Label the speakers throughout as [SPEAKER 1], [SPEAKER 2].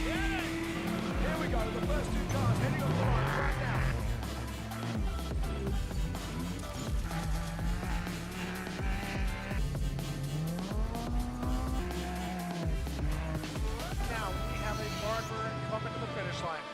[SPEAKER 1] Here we go, the first two cars heading off the line right now. Now we have a marker coming to the finish line.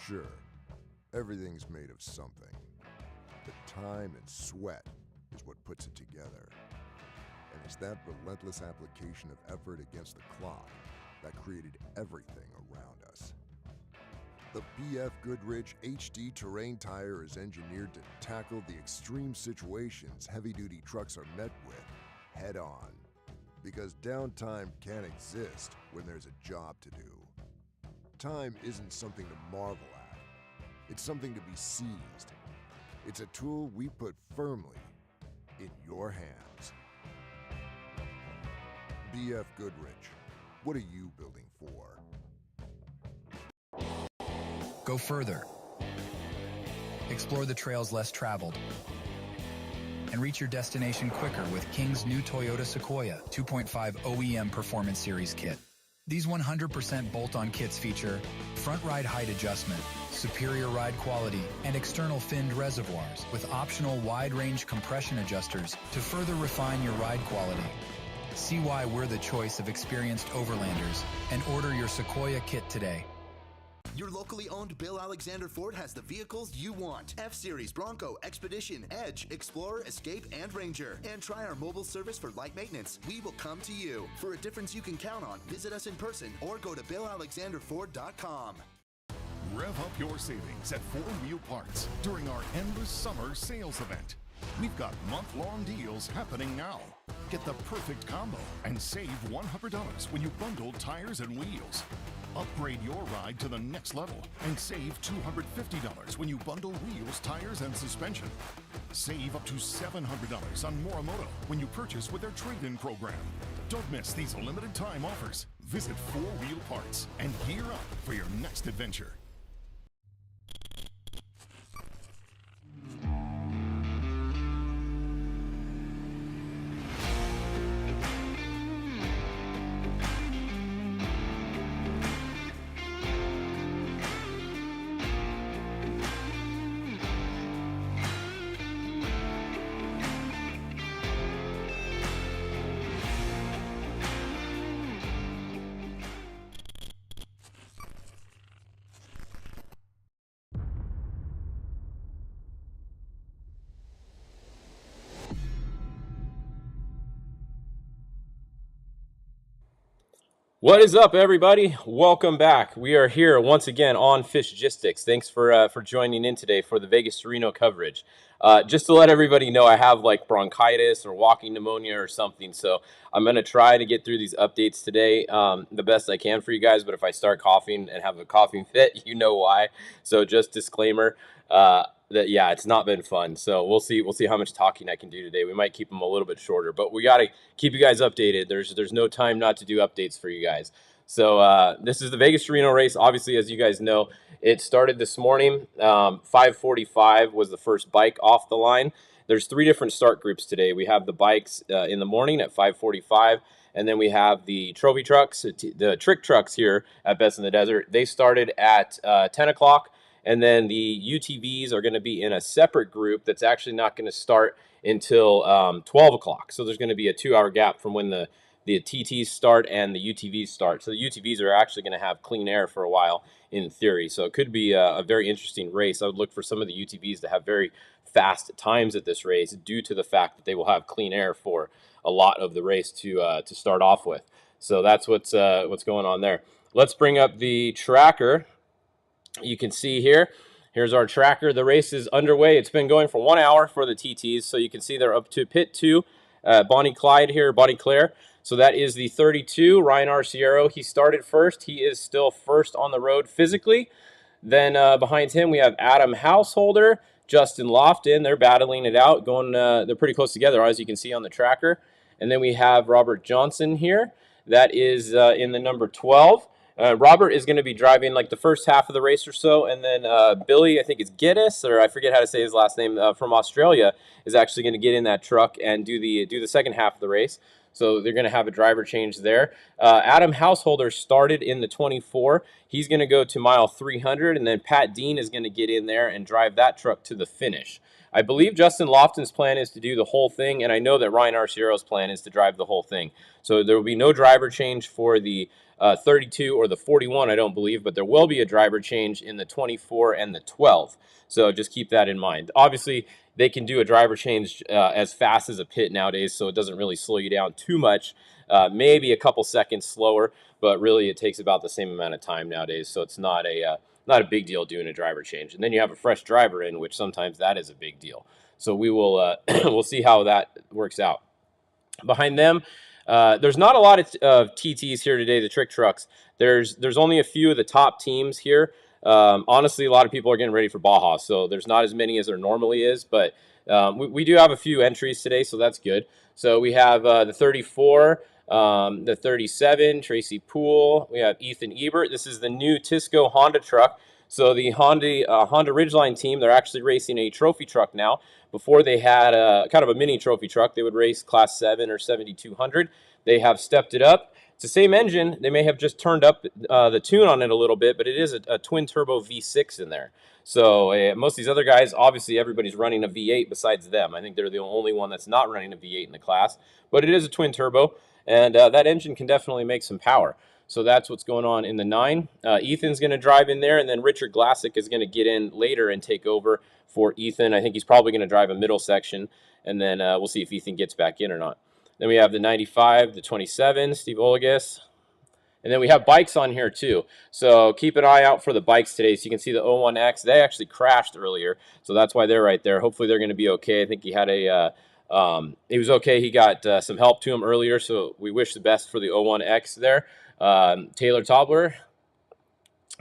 [SPEAKER 2] Sure, everything's made of something, but time and sweat is what puts it together. And it's that relentless application of effort against the clock that created everything around us. The BF Goodrich HD Terrain Tire is engineered to tackle the extreme situations heavy-duty trucks are met with head-on. Because downtime can't exist when there's a job to do. Time isn't something to marvel at. It's something to be seized. It's a tool we put firmly in your hands. BF Goodrich, what are you building for?
[SPEAKER 3] Go further. Explore the trails less traveled. And reach your destination quicker with King's new Toyota Sequoia 2.5 OEM Performance Series kit. These 100% bolt-on kits feature front ride height adjustment, superior ride quality, and external finned reservoirs with optional wide-range compression adjusters to further refine your ride quality. See why we're the choice of experienced overlanders and order your Sequoia kit today.
[SPEAKER 4] Your locally owned Bill Alexander Ford has the vehicles you want. F-Series, Bronco, Expedition, Edge, Explorer, Escape, and Ranger. And try our mobile service for light maintenance. We will come to you. For a difference you can count on, visit us in person or go to BillAlexanderFord.com.
[SPEAKER 5] Rev up your savings at 4 Wheel Parts during our endless summer sales event. We've got month-long deals happening now. Get the perfect combo and save $100 when you bundle tires and wheels. Upgrade your ride to the next level and save $250 when you bundle wheels, tires, and suspension. Save up to $700 on Morimoto when you purchase with their trade-in program. Don't miss these limited time offers. Visit 4 Wheel Parts and gear up for your next adventure.
[SPEAKER 6] What is up, everybody? Welcome back. We are here once again on Fishgistics. Thanks for joining in today for the Vegas to Reno coverage. Just to let everybody know, I have like bronchitis or walking pneumonia or something, so I'm going to try to get through these updates today the best I can for you guys, but if I start coughing and have a coughing fit, you know why. So just disclaimer, that yeah, it's not been fun. So we'll see how much talking I can do today. We might keep them a little bit shorter, but we got to keep you guys updated. There's no time not to do updates for you guys. So this is the Vegas to Reno race. Obviously, as you guys know, it started this morning. 5:45 was the first bike off the line. There's 3 different start groups today. We have the bikes in the morning at 5:45, and then we have the trophy trucks, the trick trucks here at Best in the Desert. They started at 10 o'clock. And then the UTVs are going to be in a separate group that's actually not going to start until 12 o'clock. So there's going to be a 2-hour gap from when the TTs start and the UTVs start. So the UTVs are actually going to have clean air for a while in theory. So it could be a very interesting race. I would look for some of the UTVs to have very fast times at this race due to the fact that they will have clean air for a lot of the race to start off with. So that's what's going on there. Let's bring up the tracker. You can see here, here's our tracker. The race is underway. It's been going for 1 hour for the TTs. So you can see they're up to pit 2. Bonnie Claire. So that is the 32, Ryan Arciero. He started first. He is still first on the road physically. Then behind him, we have Adam Householder, Justin Lofton. They're battling it out. They're pretty close together, as you can see on the tracker. And then we have Robert Johnson here. That is in the number 12. Robert is going to be driving like the first half of the race or so, and then Billy, I think it's Geddes, or I forget how to say his last name, from Australia, is actually going to get in that truck and do the second half of the race. So they're going to have a driver change there. Adam Householder started in the 24. He's going to go to mile 300, and then Pat Dean is going to get in there and drive that truck to the finish. I believe Justin Lofton's plan is to do the whole thing, and I know that Ryan Arciero's plan is to drive the whole thing. So there will be no driver change for the 32 or the 41, I don't believe, but there will be a driver change in the 24 and the 12. So just keep that in mind. Obviously, they can do a driver change as fast as a pit nowadays, so it doesn't really slow you down too much. Maybe a couple seconds slower, but really it takes about the same amount of time nowadays, so it's not a big deal doing a driver change. And then you have a fresh driver in, which sometimes that is a big deal. So we will we'll see how that works out. Behind them, there's not a lot of TTs here today, the trick trucks. There's only a few of the top teams here. Honestly, a lot of people are getting ready for Baja, so there's not as many as there normally is, but we do have a few entries today, so that's good. So we have the 34, the 37, Tracy Poole. We have Ethan Ebert. This is the new Tisco Honda truck. So the Honda Ridgeline team, they're actually racing a trophy truck now. Before they had kind of a mini trophy truck. They would race Class 7 or 7200. They have stepped it up. It's the same engine. They may have just turned up the tune on it a little bit, but it is a twin-turbo V6 in there. So most of these other guys, obviously everybody's running a V8 besides them. I think they're the only one that's not running a V8 in the class. But it is a twin-turbo, and that engine can definitely make some power. So that's what's going on in the 9. Ethan's going to drive in there, and then Richard Glassick is going to get in later and take over for Ethan. I think he's probably going to drive a middle section, and then we'll see if Ethan gets back in or not. Then we have the 95, the 27, Steve Olagus. And then we have bikes on here too. So keep an eye out for the bikes today. So you can see the 01X. They actually crashed earlier, so that's why they're right there. Hopefully they're going to be okay. I think he had he was okay. He got some help to him earlier, so we wish the best for the 01X there. Taylor Tobler.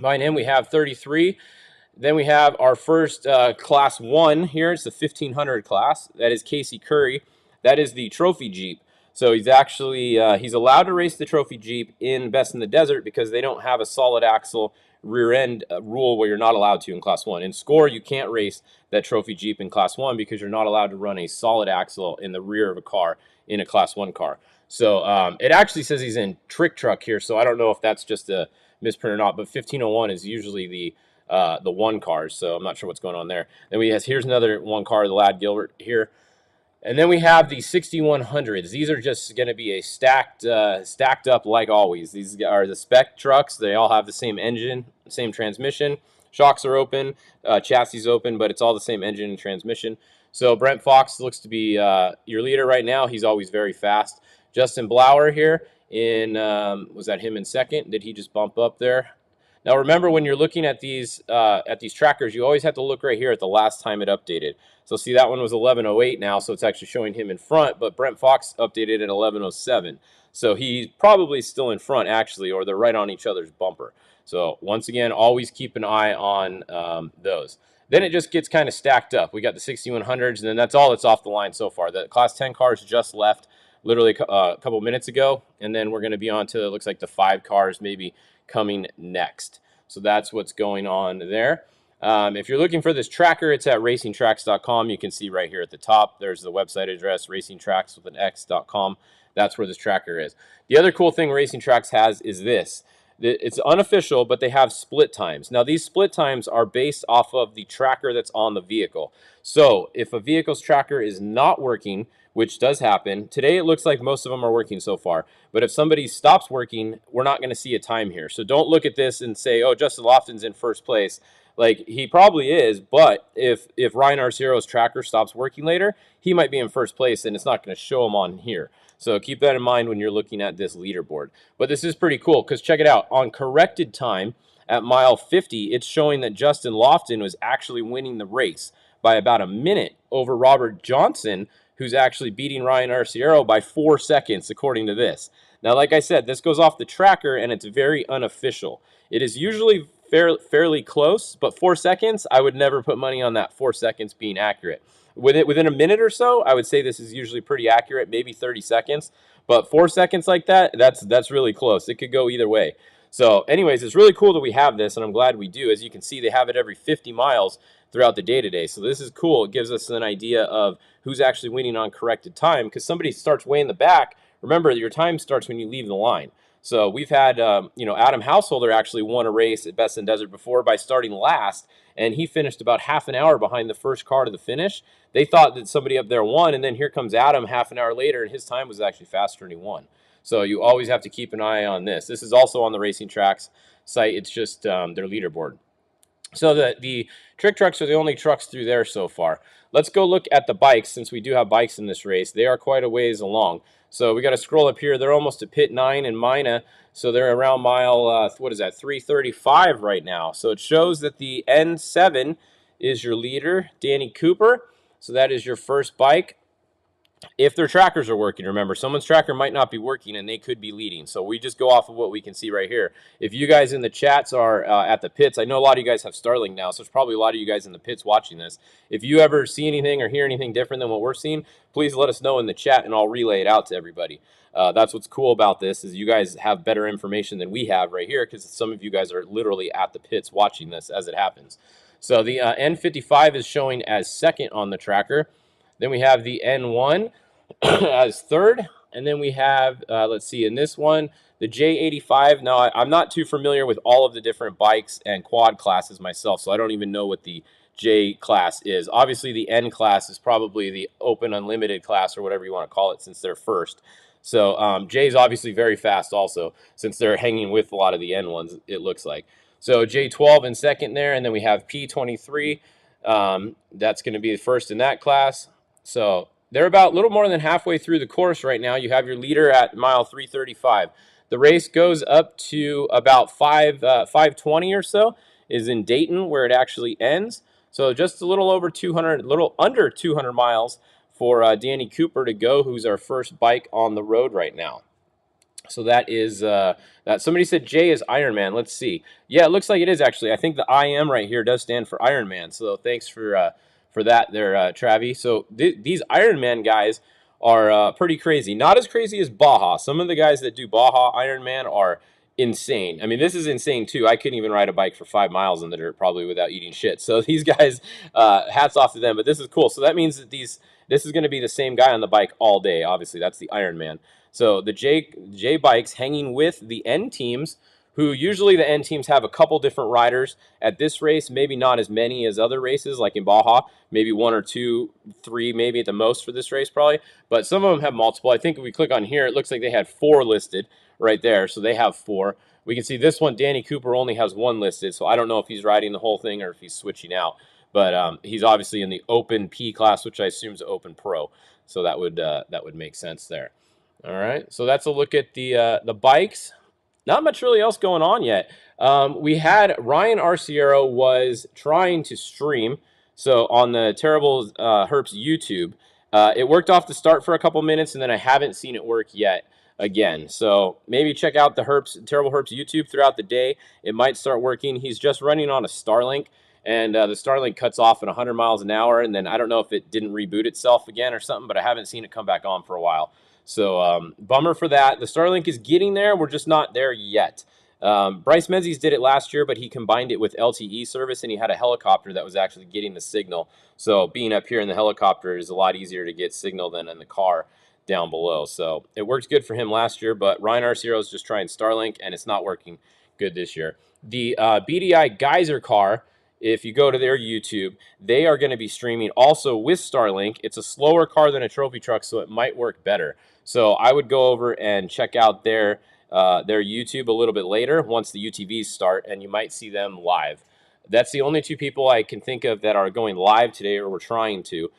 [SPEAKER 6] Behind him, we have 33. Then we have our first Class 1 here. It's the 1500 class. That is Casey Curry. That is the trophy Jeep. So he's actually he's allowed to race the trophy Jeep in Best in the Desert because they don't have a solid axle rear end rule where you're not allowed to in Class 1. In Score, you can't race that trophy Jeep in Class 1 because you're not allowed to run a solid axle in the rear of a car in a Class 1 car. So it actually says he's in trick truck here, so I don't know if that's just a misprint or not, but 1501 is usually the 1 cars, so I'm not sure what's going on there. Then here's another 1 car, the Lad Gilbert here. And then we have the 6100s. These are just going to be a stacked up like always. These are the spec trucks. They all have the same engine, same transmission. Shocks are open, chassis open, but it's all the same engine and transmission. So Brent Fox looks to be your leader right now. He's always very fast. Justin Blauer here was that him in second? Did he just bump up there? Now remember, when you're looking at these trackers, you always have to look right here at the last time it updated. So see, that one was 11:08 now, so it's actually showing him in front, but Brent Fox updated at 11:07. So he's probably still in front, actually, or they're right on each other's bumper. So once again, always keep an eye on those. Then it just gets kind of stacked up. We got the 6100s, and then that's all that's off the line so far. The Class 10 cars just left literally a couple minutes ago, and then we're going to be on to, it looks like, the 5 cars maybe coming next. So that's what's going on there. If you're looking for this tracker, it's at racingtracks.com. You can see right here at the top, there's the website address, racingtracks.com. That's where this tracker is. The other cool thing Racing Tracks has is this. It's unofficial, but they have split times. Now, these split times are based off of the tracker that's on the vehicle. So if a vehicle's tracker is not working, which does happen, today it looks like most of them are working so far. But if somebody stops working, we're not going to see a time here. So don't look at this and say, oh, Justin Lofton's in first place. Like, he probably is, but if Ryan Arciero's tracker stops working later, he might be in first place, and it's not going to show him on here. So keep that in mind when you're looking at this leaderboard. But this is pretty cool, because check it out. On corrected time, at mile 50, it's showing that Justin Lofton was actually winning the race by about a minute over Robert Johnson, who's actually beating Ryan Arciero by 4 seconds, according to this. Now, like I said, this goes off the tracker, and it's very unofficial. It is usually fairly close, but 4 seconds, I would never put money on that 4 seconds being accurate. Within a minute or so, I would say this is usually pretty accurate, maybe 30 seconds. But 4 seconds like that, that's really close. It could go either way. So anyways, it's really cool that we have this, and I'm glad we do. As you can see, they have it every 50 miles throughout the day today. So this is cool. It gives us an idea of who's actually winning on corrected time, because somebody starts way in the back. Remember, your time starts when you leave the line. So we've had, Adam Householder actually won a race at Best in Desert before by starting last, and he finished about half an hour behind the first car to the finish. They thought that somebody up there won, and then here comes Adam half an hour later, and his time was actually faster and he won. So you always have to keep an eye on this. This is also on the Racing Tracks site. It's just their leaderboard. So the trick trucks are the only trucks through there so far. Let's go look at the bikes, since we do have bikes in this race. They are quite a ways along. So we got to scroll up here. They're almost at pit 9 in Mina. So they're around mile, 335 right now. So it shows that the N7 is your leader, Danny Cooper. So that is your first bike. If their trackers are working, remember, someone's tracker might not be working and they could be leading. So we just go off of what we can see right here. If you guys in the chats are at the pits, I know a lot of you guys have Starlink now, so there's probably a lot of you guys in the pits watching this. If you ever see anything or hear anything different than what we're seeing, please let us know in the chat and I'll relay it out to everybody. That's what's cool about this, is you guys have better information than we have right here, because some of you guys are literally at the pits watching this as it happens. So the N55 is showing as second on the tracker. Then we have the N1 as third. And then we have, let's see, in this one, the J85. Now, I'm not too familiar with all of the different bikes and quad classes myself, so I don't even know what the J class is. Obviously, the N class is probably the open unlimited class, or whatever you want to call it, since they're first. So J is obviously very fast also, since they're hanging with a lot of the N ones, it looks like. So J12 in second there, and then we have P23. That's going to be the first in that class. So they're about a little more than halfway through the course right now. You have your leader at mile 335. The race goes up to about 520 or so, is in Dayton, where it actually ends. So just a little over 200, a little under 200 miles for Danny Cooper to go, who's our first bike on the road right now. So that is that. Somebody said J is Ironman. Let's see. Yeah, it looks like it is actually. I think the IM right here does stand for Ironman. So thanks for that there, Travi. So these Ironman guys are pretty crazy. Not as crazy as Baja. Some of the guys that do Baja Ironman are insane. I mean, this is insane too. I couldn't even ride a bike for 5 miles in the dirt probably without eating shit. So these guys, hats off to them. But this is cool. So that means that this is going to be the same guy on the bike all day. Obviously, that's the Ironman. So the J bikes hanging with the N teams, who usually the N teams have a couple different riders. At this race, maybe not as many as other races, like in Baja, maybe 1 or 2, 3, maybe at the most for this race probably. But some of them have multiple. I think if we click on here, it looks like they had 4 listed right there. So they have 4. We can see this one, Danny Cooper, only has 1 listed. So I don't know if he's riding the whole thing or if he's switching out. But he's obviously in the Open P class, which I assume is Open Pro. So that would make sense there. All right, so that's a look at the bikes. Not much really else going on yet. We had Ryan Arciero was trying to stream, so on the Terrible Herps YouTube. It worked off the start for a couple minutes, and then I haven't seen it work yet again. So maybe check out the Terrible Herps YouTube throughout the day. It might start working. He's just running on a Starlink, and the Starlink cuts off at 100 miles an hour, and then I don't know if it didn't reboot itself again or something, but I haven't seen it come back on for a while. So bummer for that. The Starlink is getting there. We're just not there yet. Bryce Menzies did it last year, but he combined it with LTE service, and he had a helicopter that was actually getting the signal. So being up here in the helicopter is a lot easier to get signal than in the car down below. So it worked good for him last year, but Ryan Arciero is just trying Starlink, and it's not working good this year. The BDI Geyser car, if you go to their YouTube, they are going to be streaming also with Starlink. It's a slower car than a trophy truck, so it might work better. So I would go over and check out their YouTube a little bit later once the UTVs start, and you might see them live. That's the only 2 people I can think of that are going live today, or we're trying to.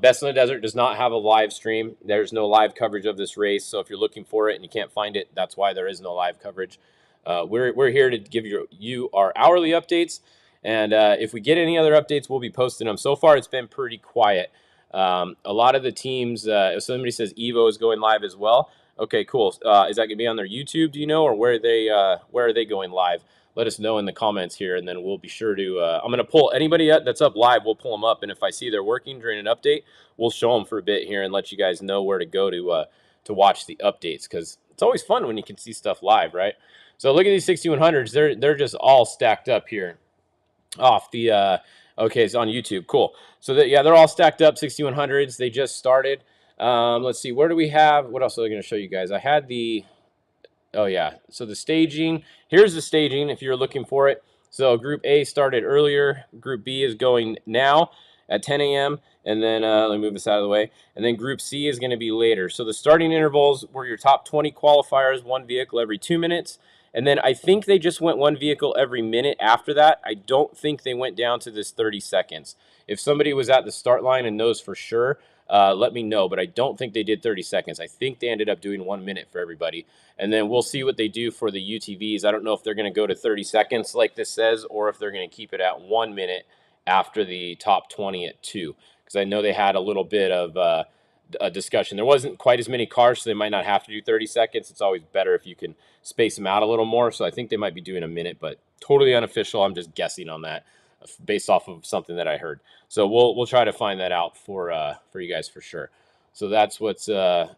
[SPEAKER 6] Best in the Desert does not have a live stream. There's no live coverage of this race, so if you're looking for it and you can't find it, that's why there is no live coverage. We're here to give you our hourly updates, and if we get any other updates, we'll be posting them. So far, it's been pretty quiet. A lot of the teams, if somebody says Evo is going live as well, okay, cool. Is that going to be on their YouTube, do you know, or where are they going live? Let us know in the comments here, and then we'll be sure to, I'm going to pull anybody that's up live, we'll pull them up, and if I see they're working during an update, we'll show them for a bit here and let you guys know where to go to watch the updates, because it's always fun when you can see stuff live, right? So look at these 6100s. They're just all stacked up here off the, okay, it's on YouTube. Cool. So they're all stacked up, 6100s. They just started. Let's see, where do we have, what else are I going to show you guys? I had oh yeah, so the staging, here's the staging if you're looking for it. So Group A started earlier, Group B is going now at 10 a.m. And then let me move this out of the way. And then Group C is going to be later. So the starting intervals were your top 20 qualifiers, one vehicle every 2 minutes. And then I think they just went one vehicle every minute after that. I don't think they went down to this 30 seconds. If somebody was at the start line and knows for sure, let me know. But I don't think they did 30 seconds. I think they ended up doing 1 minute for everybody. And then we'll see what they do for the UTVs. I don't know if they're going to go to 30 seconds like this says, or if they're going to keep it at 1 minute after the top 20 at 2. Because I know they had a little bit of a discussion. There wasn't quite as many cars, so they might not have to do 30 seconds. It's always better if you can space them out a little more. So I think they might be doing a minute, but totally unofficial. I'm just guessing on that based off of something that I heard. So we'll try to find that out for you guys for sure. So that's what's okay.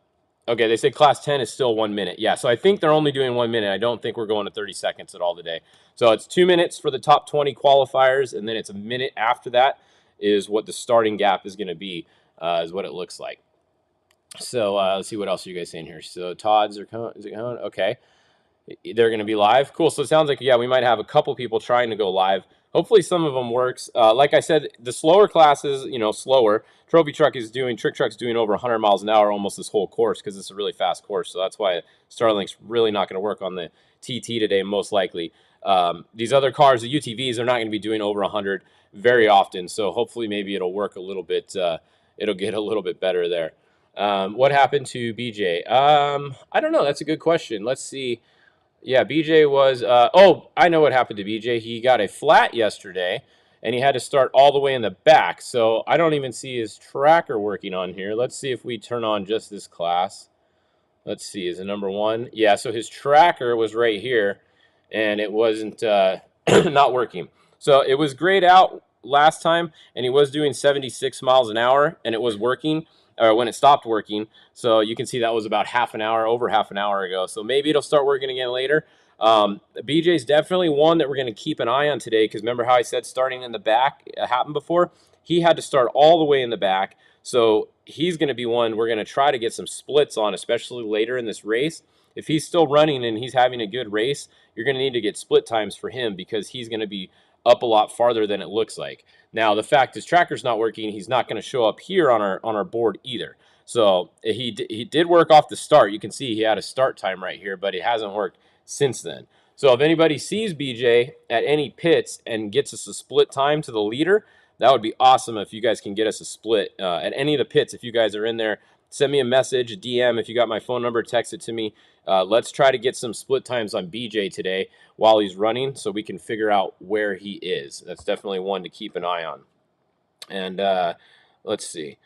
[SPEAKER 6] They say class 10 is still 1 minute. Yeah, so I think they're only doing 1 minute. I don't think we're going to 30 seconds at all today. So it's 2 minutes for the top 20 qualifiers, and then it's a minute after that is what the starting gap is going to be, is what it looks like. So let's see, what else are you guys saying here? So Todd's is it coming? Okay, they're going to be live. Cool. So it sounds like, yeah, we might have a couple people trying to go live. Hopefully some of them works. Like I said, the slower classes, slower. Trick Truck's doing over 100 miles an hour almost this whole course because it's a really fast course. So that's why Starlink's really not going to work on the TT today, most likely. These other cars, the UTVs, are not going to be doing over 100 very often. So hopefully maybe it'll work a little bit. It'll get a little bit better there. What happened to BJ? I don't know. That's a good question. Let's see. Yeah, BJ was, oh, I know what happened to BJ. He got a flat yesterday, and he had to start all the way in the back. So I don't even see his tracker working on here. Let's see if we turn on just this class. Let's see, is it number 1? Yeah, so his tracker was right here, and it wasn't not working. So it was grayed out last time, and he was doing 76 miles an hour, and it was working. Or when it stopped working. So you can see that was about over half an hour ago. So maybe it'll start working again later. BJ's definitely one that we're going to keep an eye on today, because remember how I said starting in the back happened before? He had to start all the way in the back. So he's going to be one we're going to try to get some splits on, especially later in this race. If he's still running and he's having a good race, you're going to need to get split times for him, because he's going to be up a lot farther than it looks like. Now, the fact his tracker's not working, he's not going to show up here on our board either. So he did work off the start. You can see he had a start time right here, but it hasn't worked since then. So if anybody sees BJ at any pits and gets us a split time to the leader, that would be awesome if you guys can get us a split at any of the pits. If you guys are in there, send me a message, a DM. If you got my phone number, text it to me. Let's try to get some split times on BJ today while he's running, so we can figure out where he is. That's definitely one to keep an eye on. And let's see.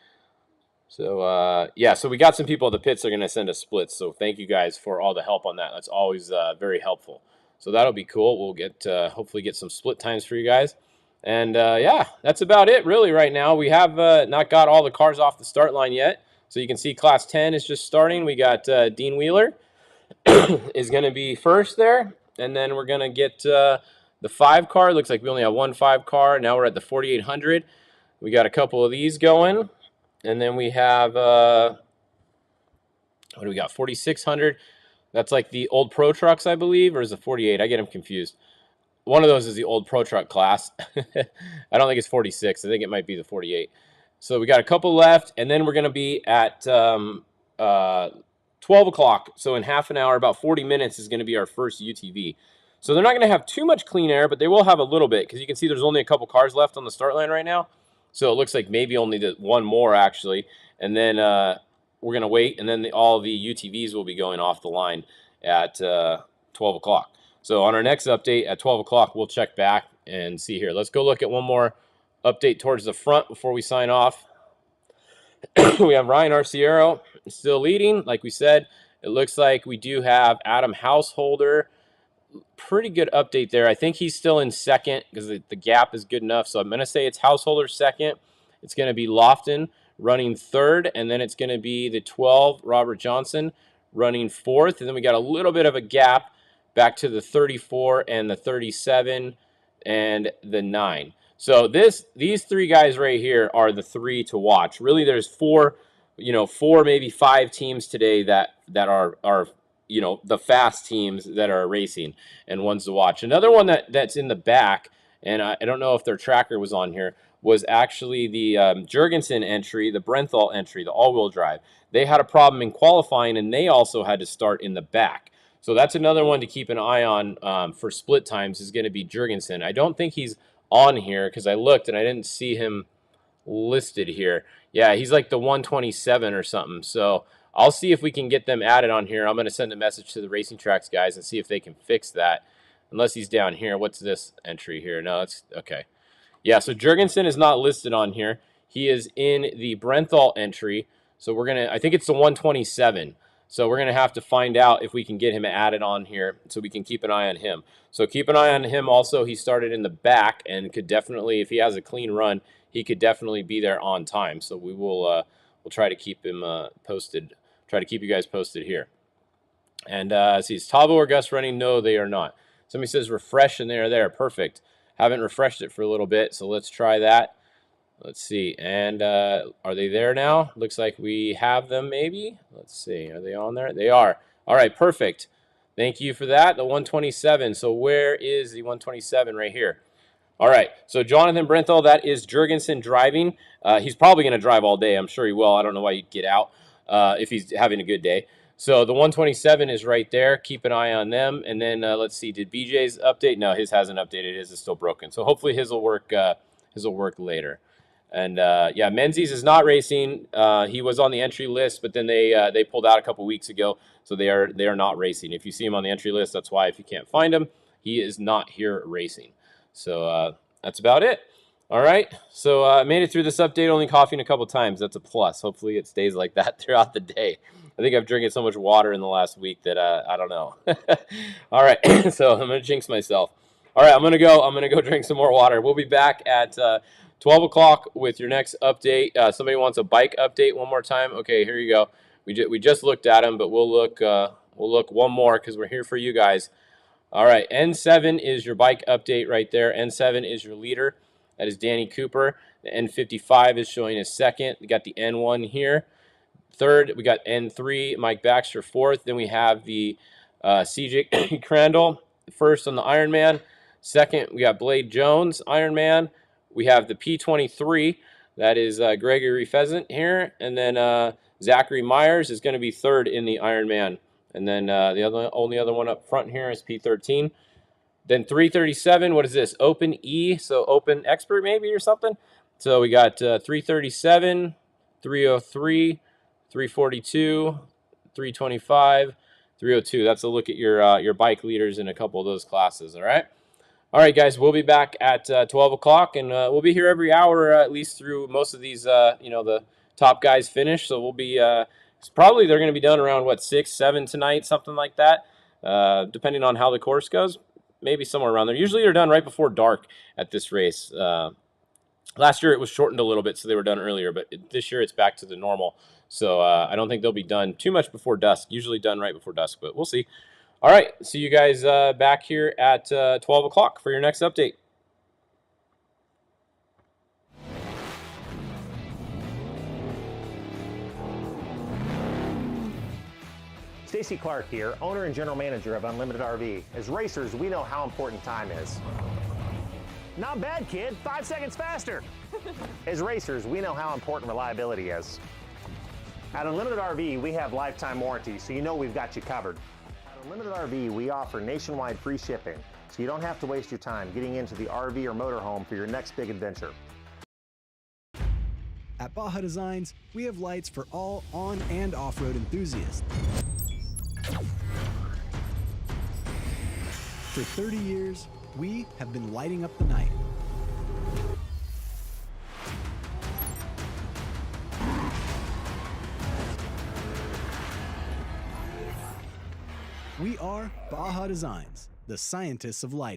[SPEAKER 6] So, yeah, so we got some people at the pits that are going to send us splits. So thank you guys for all the help on that. That's always very helpful. So that'll be cool. We'll get hopefully get some split times for you guys. And, yeah, that's about it really right now. We have not got all the cars off the start line yet. So you can see Class 10 is just starting. We got Dean Wheeler is going to be first there. And then we're going to get the 5 car. Looks like we only have one 5 car. Now we're at the 4800. We got a couple of these going. And then we have, what do we got? 4600. That's like the old Pro Trucks, I believe, or is it 48? I get them confused. One of those is the old Pro Truck class. I don't think it's 46. I think it might be the 48. So we got a couple left, and then we're going to be at 12 o'clock. So in half an hour, about 40 minutes is going to be our first UTV. So they're not going to have too much clean air, but they will have a little bit, because you can see there's only a couple cars left on the start line right now. So it looks like maybe only one more, actually. And then we're going to wait, and then all the UTVs will be going off the line at 12 o'clock. So on our next update at 12 o'clock, we'll check back and see here. Let's go look at one more update towards the front before we sign off. We have Ryan Arciero still leading. Like we said, it looks like we do have Adam Householder. Pretty good update there. I think he's still in second because the gap is good enough. So I'm going to say it's Householder second. It's going to be Lofton running third. And then it's going to be the 12, Robert Johnson, running fourth. And then we got a little bit of a gap back to the 34 and the 37 and the 9. So these three guys right here are the three to watch. Really, there's four, maybe five teams today that are the fast teams that are racing, and ones to watch. Another one that's in the back, and I don't know if their tracker was on here, was actually the Jurgensen entry, the Brenthal entry, the all-wheel drive. They had a problem in qualifying, and they also had to start in the back. So that's another one to keep an eye on for split times is going to be Jurgensen. I don't think he's on here because I looked and I didn't see him listed here. Yeah, he's like the 127 or something. So I'll see if we can get them added on here. I'm going to send a message to the Racing Tracks guys and see if they can fix that. Unless he's down here. What's this entry here? No, that's okay. Yeah, so Jurgensen is not listed on here. He is in the Brenthal entry. So I think it's the 127. So we're going to have to find out if we can get him added on here so we can keep an eye on him. So keep an eye on him also. He started in the back and could definitely, if he has a clean run, he could definitely be there on time. So we'll try to keep him posted. Try to keep you guys posted here. And see, is Tavo or Gus running? No, they are not. Somebody says refresh, and they are there. Perfect. Haven't refreshed it for a little bit, so let's try that. Let's see. And are they there now? Looks like we have them maybe. Let's see. Are they on there? They are. All right, perfect. Thank you for that. The 127. So where is the 127? Right here. All right. So Jonathan Brenthal, that is Jurgensen driving. He's probably going to drive all day. I'm sure he will. I don't know why you'd get out if he's having a good day. So the 127 is right there. Keep an eye on them. And then let's see. Did BJ's update? No, his hasn't updated. His is still broken. So hopefully his will work. His will work later. And yeah, Menzies is not racing. He was on the entry list, but then they pulled out a couple weeks ago, so they are not racing. If you see him on the entry list, that's why. If you can't find him, he is not here racing. So that's about it. All right. So I made it through this update, only coughing a couple times. That's a plus. Hopefully it stays like that throughout the day. I think I've drinking so much water in the last week that I don't know. All right. So I'm gonna jinx myself. All right. I'm gonna go drink some more water. We'll be back at 12 o'clock with your next update. Somebody wants a bike update one more time. Okay, here you go. We just looked at them, but we'll look one more because we're here for you guys. All right, N7 is your bike update right there. N7 is your leader. That is Danny Cooper. The N55 is showing as second. We got the N1 here. Third, we got N3, Mike Baxter fourth. Then we have the CJ Crandall first on the Ironman. Second, we got Blade Jones, Ironman. We have the P23, that is Gregory Pheasant here, and then Zachary Myers is going to be third in the Ironman, and then the only other one up front here is P13. Then 337, what is this? Open E, so Open Expert maybe or something. So we got 337, 303, 342, 325, 302. That's a look at your bike leaders in a couple of those classes. All right. All right, guys, we'll be back at 12 o'clock, and we'll be here every hour at least through most of these, the top guys finish. So we'll be, probably they're going to be done around, 6, 7 tonight, something like that, depending on how the course goes. Maybe somewhere around there. Usually they're done right before dark at this race. Last year it was shortened a little bit, so they were done earlier, but this year it's back to the normal. So I don't think they'll be done too much before dusk. Usually done right before dusk, but we'll see. All right, see you guys back here at 12 o'clock for your next update.
[SPEAKER 7] Stacy Clark here, owner and general manager of Unlimited RV. As racers, we know how important time is. Not bad, kid. 5 seconds faster. As racers, we know how important reliability is. At Unlimited RV, we have lifetime warranty, so you know we've got you covered. At Unlimited RV, we offer nationwide free shipping, so you don't have to waste your time getting into the RV or motorhome for your next big adventure.
[SPEAKER 8] At Baja Designs, we have lights for all on- and off-road enthusiasts. For 30 years, we have been lighting up the night. We are Baja Designs, the scientists of light.